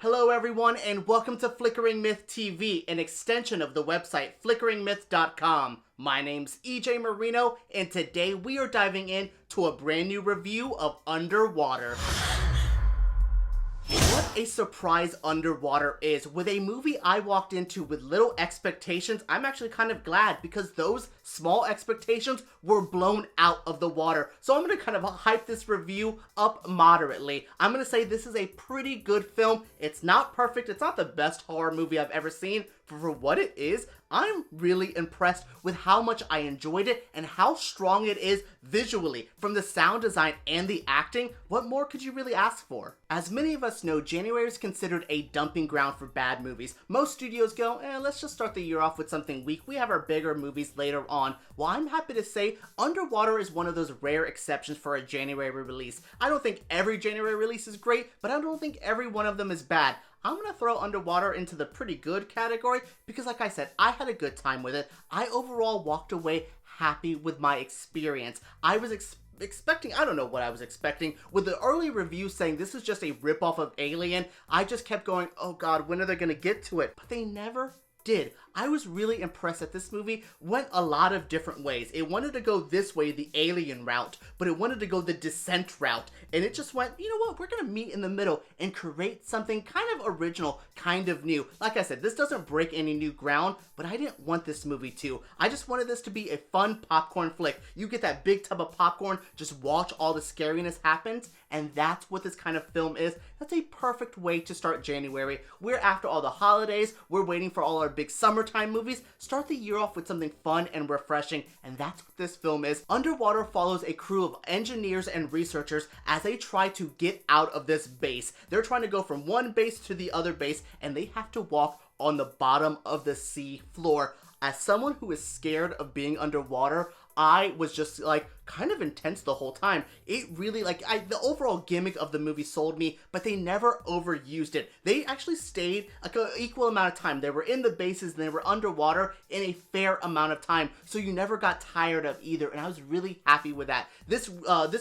Hello everyone and welcome to Flickering Myth TV, an extension of the website flickeringmyth.com. My name's EJ Moreno and today we are diving in to a brand new review of Underwater. What a surprise Underwater is. With a movie I walked into with little expectations, I'm actually kind of glad because those small expectations were blown out of the water. So I'm going to kind of hype this review up moderately. I'm going to say this is a pretty good film. It's not perfect. It's not the best horror movie I've ever seen. For what it is, I'm really impressed with how much I enjoyed it and how strong it is visually. From the sound design and the acting, what more could you really ask for? As many of us know, January is considered a dumping ground for bad movies. Most studios go, let's just start the year off with something weak. We have our bigger movies later on. Well, I'm happy to say Underwater is one of those rare exceptions for a January release. I don't think every January release is great, but I don't think every one of them is bad. I'm going to throw Underwater into the pretty good category because, like I said, I had a good time with it. I overall walked away happy with my experience. I was expecting, I don't know what I was expecting. With the early review saying this is just a ripoff of Alien, I just kept going, oh god, when are they going to get to it? But they never did. I was really impressed that this movie went a lot of different ways. It wanted to go this way, the Alien route, but it wanted to go the Descent route, and it just went, you know what, we're gonna meet in the middle and create something kind of original, kind of new. Like I said, this doesn't break any new ground, but I didn't want this movie to. I just wanted this to be a fun popcorn flick. You get that big tub of popcorn, just watch all the scariness happens, and that's what this kind of film is. That's a perfect way to start January. We're after all the holidays, we're waiting for all our big summertime movies. Start the year off with something fun and refreshing, and that's what this film is. Underwater follows a crew of engineers and researchers as they try to get out of this base. They're trying to go from one base to the other base, and they have to walk on the bottom of the sea floor. As someone who is scared of being underwater, I was just like kind of intense the whole time. It really the overall gimmick of the movie sold me, but they never overused it. They actually stayed like an equal amount of time. They were in the bases and they were underwater in a fair amount of time, so you never got tired of either, and I was really happy with that. This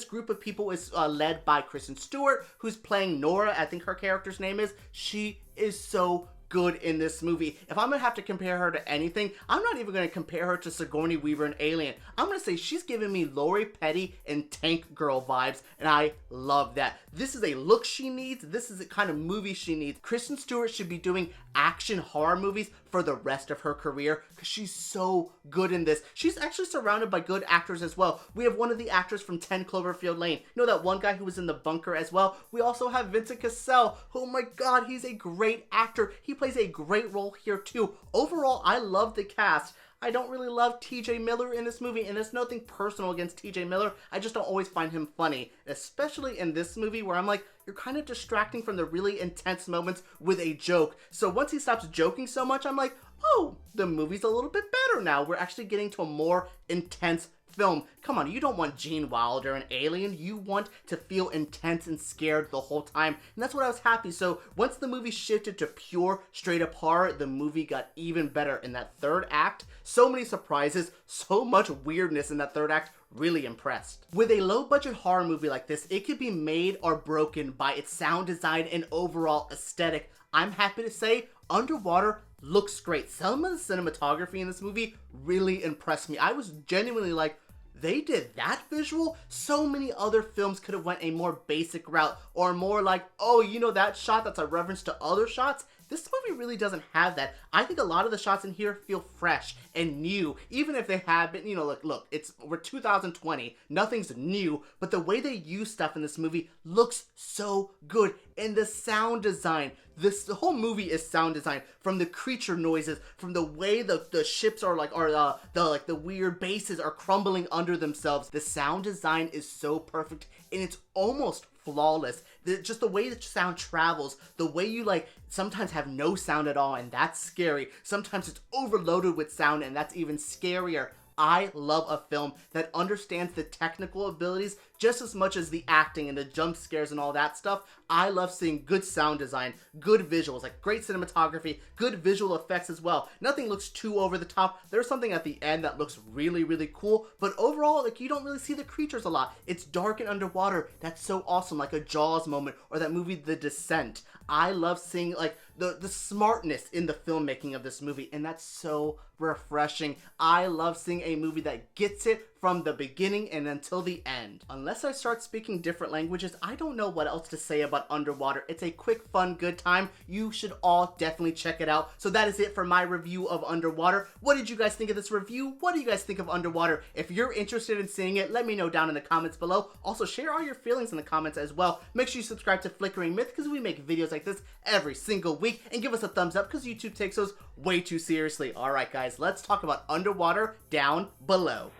group of people is led by Kristen Stewart, who's playing Nora, I think her character's name is. She is so good in this movie. If I'm gonna have to compare her to anything, I'm not even gonna compare her to Sigourney Weaver in Alien. I'm gonna say she's giving me Lori Petty and Tank Girl vibes, and I love that. This is a look she needs. This is the kind of movie she needs. Kristen Stewart should be doing action horror movies for the rest of her career because she's so good in this. She's actually surrounded by good actors as well. We have one of the actors from 10 Cloverfield Lane. You know that one guy who was in The Bunker as well? We also have Vincent Cassel. Oh my god, he's a great actor. He plays a great role here too. Overall, I love the cast. I don't really love TJ Miller in this movie, and it's nothing personal against TJ Miller. I just don't always find him funny, especially in this movie where I'm like, you're kind of distracting from the really intense moments with a joke. So once he stops joking so much, I'm like, oh, the movie's a little bit better now. We're actually getting to a more intense film. Come on, you don't want Gene Wilder and Alien. You want to feel intense and scared the whole time, and that's what I was happy. So once the movie shifted to pure straight up horror, the movie got even better in that third act. So many surprises, so much weirdness in that third act. Really impressed. With a low budget horror movie like this, it could be made or broken by its sound design and overall aesthetic. I'm happy to say Underwater looks great. Some of the cinematography in this movie really impressed me. I was genuinely like, they did that visual? So many other films could have went a more basic route, or more like, oh, you know that shot that's a reference to other shots? This movie really doesn't have that. I think a lot of the shots in here feel fresh and new, even if they have been, you know, look, we're 2020, nothing's new, but the way they use stuff in this movie looks so good. And the sound design, the whole movie is sound design, from the creature noises, from the way the ships are the weird bases are crumbling under themselves. The sound design is so perfect, and it's almost flawless. Just the way the sound travels, the way you sometimes have no sound at all, and that's scary. Sometimes it's overloaded with sound, and that's even scarier. I love a film that understands the technical abilities just as much as the acting and the jump scares and all that stuff. I love seeing good sound design, good visuals, like great cinematography, good visual effects as well. Nothing looks too over the top. There's something at the end that looks really, really cool, but overall, like, you don't really see the creatures a lot. It's dark and underwater. That's so awesome, like a Jaws moment, or that movie The Descent. I love seeing, like, the smartness in the filmmaking of this movie, and that's so refreshing. I love seeing a movie that gets it from the beginning and until the end. Unless I start speaking different languages, I don't know what else to say about Underwater. It's a quick, fun, good time. You should all definitely check it out. So that is it for my review of Underwater. What did you guys think of this review? What do you guys think of Underwater? If you're interested in seeing it, let me know down in the comments below. Also, share all your feelings in the comments as well. Make sure you subscribe to Flickering Myth because we make videos like this every single week, and give us a thumbs up because YouTube takes those way too seriously. Alright guys, let's talk about Underwater down below.